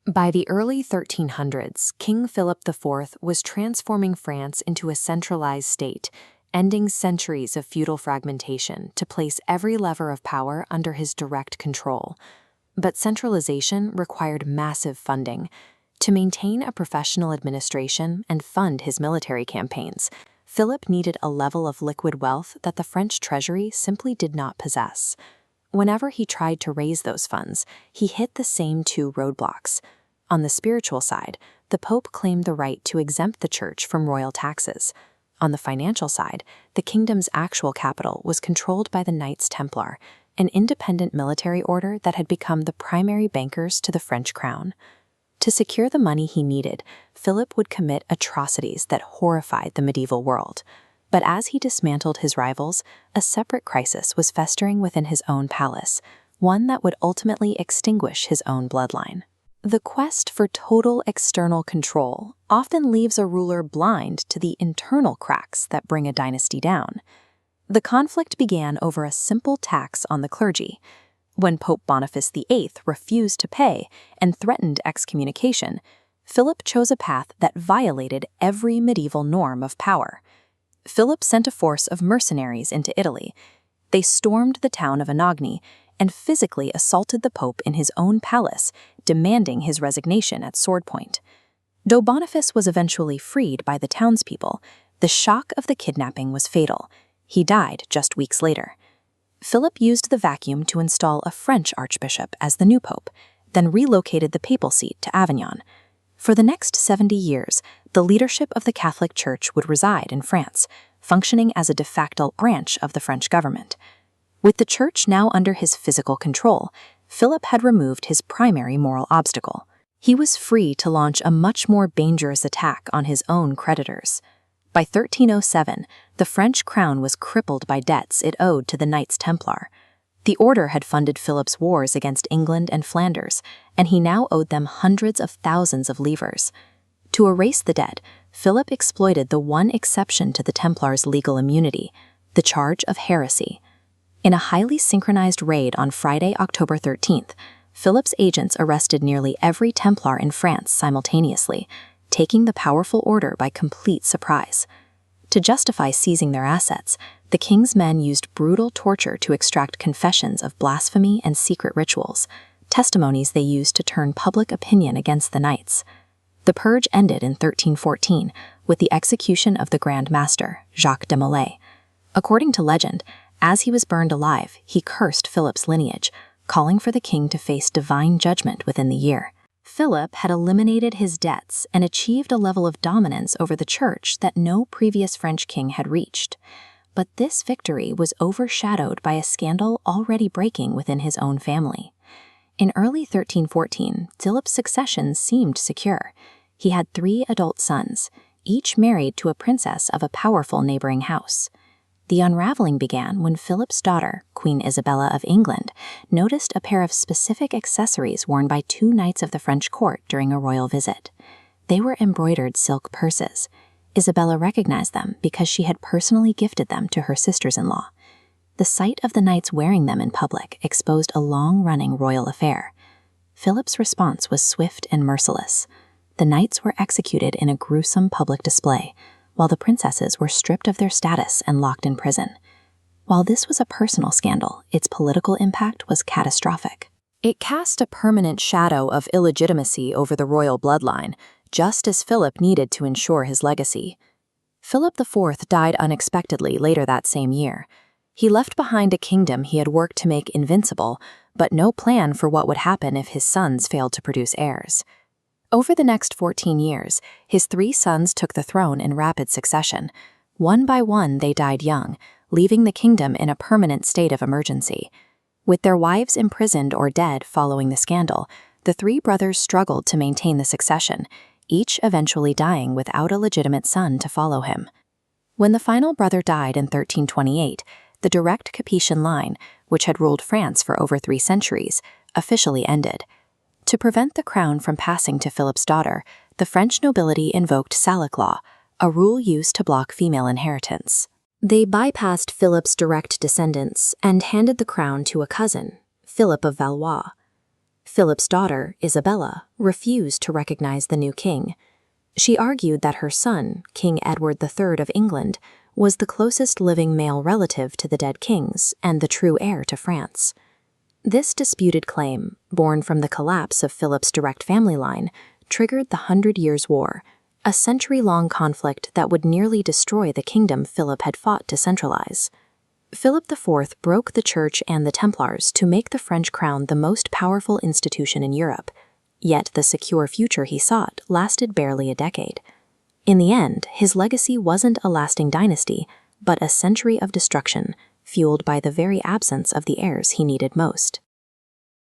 By the early 1300s, King Philip IV was transforming France into a centralized state, ending centuries of feudal fragmentation to place every lever of power under his direct control. But centralization required massive funding. To maintain a professional administration and fund his military campaigns, Philip needed a level of liquid wealth that the French treasury simply did not possess. Whenever he tried to raise those funds, he hit the same two roadblocks. On the spiritual side, the Pope claimed the right to exempt the Church from royal taxes. On the financial side, the kingdom's actual capital was controlled by the Knights Templar, an independent military order that had become the primary bankers to the French crown. To secure the money he needed, Philip would commit atrocities that horrified the medieval world. But as he dismantled his rivals, a separate crisis was festering within his own palace, one that would ultimately extinguish his own bloodline. The quest for total external control often leaves a ruler blind to the internal cracks that bring a dynasty down. The conflict began over a simple tax on the clergy. When Pope Boniface VIII refused to pay and threatened excommunication, Philip chose a path that violated every medieval norm of power. Philip sent a force of mercenaries into Italy. They stormed the town of Anagni and physically assaulted the Pope in his own palace, demanding his resignation at sword point. Though Boniface was eventually freed by the townspeople, the shock of the kidnapping was fatal. He died just weeks later. Philip used the vacuum to install a French archbishop as the new pope, then relocated the papal seat to Avignon. For the next 70 years, the leadership of the Catholic Church would reside in France, functioning as a de facto branch of the French government. With the Church now under his physical control, Philip had removed his primary moral obstacle. He was free to launch a much more dangerous attack on his own creditors. By 1307, the French crown was crippled by debts it owed to the Knights Templar. The order had funded Philip's wars against England and Flanders, and he now owed them hundreds of thousands of livres. To erase the debt, Philip exploited the one exception to the Templars' legal immunity, the charge of heresy. In a highly synchronized raid on Friday, October 13th, Philip's agents arrested nearly every Templar in France simultaneously, taking the powerful order by complete surprise. To justify seizing their assets, the king's men used brutal torture to extract confessions of blasphemy and secret rituals, testimonies they used to turn public opinion against the knights. The purge ended in 1314 with the execution of the Grand Master, Jacques de Molay. According to legend, as he was burned alive, he cursed Philip's lineage, calling for the king to face divine judgment within the year. Philip had eliminated his debts and achieved a level of dominance over the Church that no previous French king had reached. But this victory was overshadowed by a scandal already breaking within his own family. In early 1314, Philip's succession seemed secure. He had 3 adult sons, each married to a princess of a powerful neighboring house. The unraveling began when Philip's daughter, Queen Isabella of England, noticed a pair of specific accessories worn by 2 knights of the French court during a royal visit. They were embroidered silk purses. Isabella recognized them because she had personally gifted them to her sisters-in-law. The sight of the knights wearing them in public exposed a long-running royal affair. Philip's response was swift and merciless. The knights were executed in a gruesome public display, while the princesses were stripped of their status and locked in prison. While this was a personal scandal, its political impact was catastrophic. It cast a permanent shadow of illegitimacy over the royal bloodline, just as Philip needed to ensure his legacy. Philip IV died unexpectedly later that same year. He left behind a kingdom he had worked to make invincible, but no plan for what would happen if his sons failed to produce heirs. Over the next 14 years, his 3 sons took the throne in rapid succession. One by one, they died young, leaving the kingdom in a permanent state of emergency. With their wives imprisoned or dead following the scandal, the 3 brothers struggled to maintain the succession, each eventually dying without a legitimate son to follow him. When the final brother died in 1328, the direct Capetian line, which had ruled France for over 3 centuries, officially ended. To prevent the crown from passing to Philip's daughter, the French nobility invoked Salic law, a rule used to block female inheritance. They bypassed Philip's direct descendants and handed the crown to a cousin, Philip of Valois. Philip's daughter, Isabella, refused to recognize the new king. She argued that her son, King Edward III of England, was the closest living male relative to the dead kings and the true heir to France. This disputed claim, born from the collapse of Philip's direct family line, triggered the 100 Years' War, a century-long conflict that would nearly destroy the kingdom Philip had fought to centralize. Philip IV broke the Church and the Templars to make the French crown the most powerful institution in Europe, yet the secure future he sought lasted barely a decade. In the end, his legacy wasn't a lasting dynasty, but a century of destruction, fueled by the very absence of the heirs he needed most.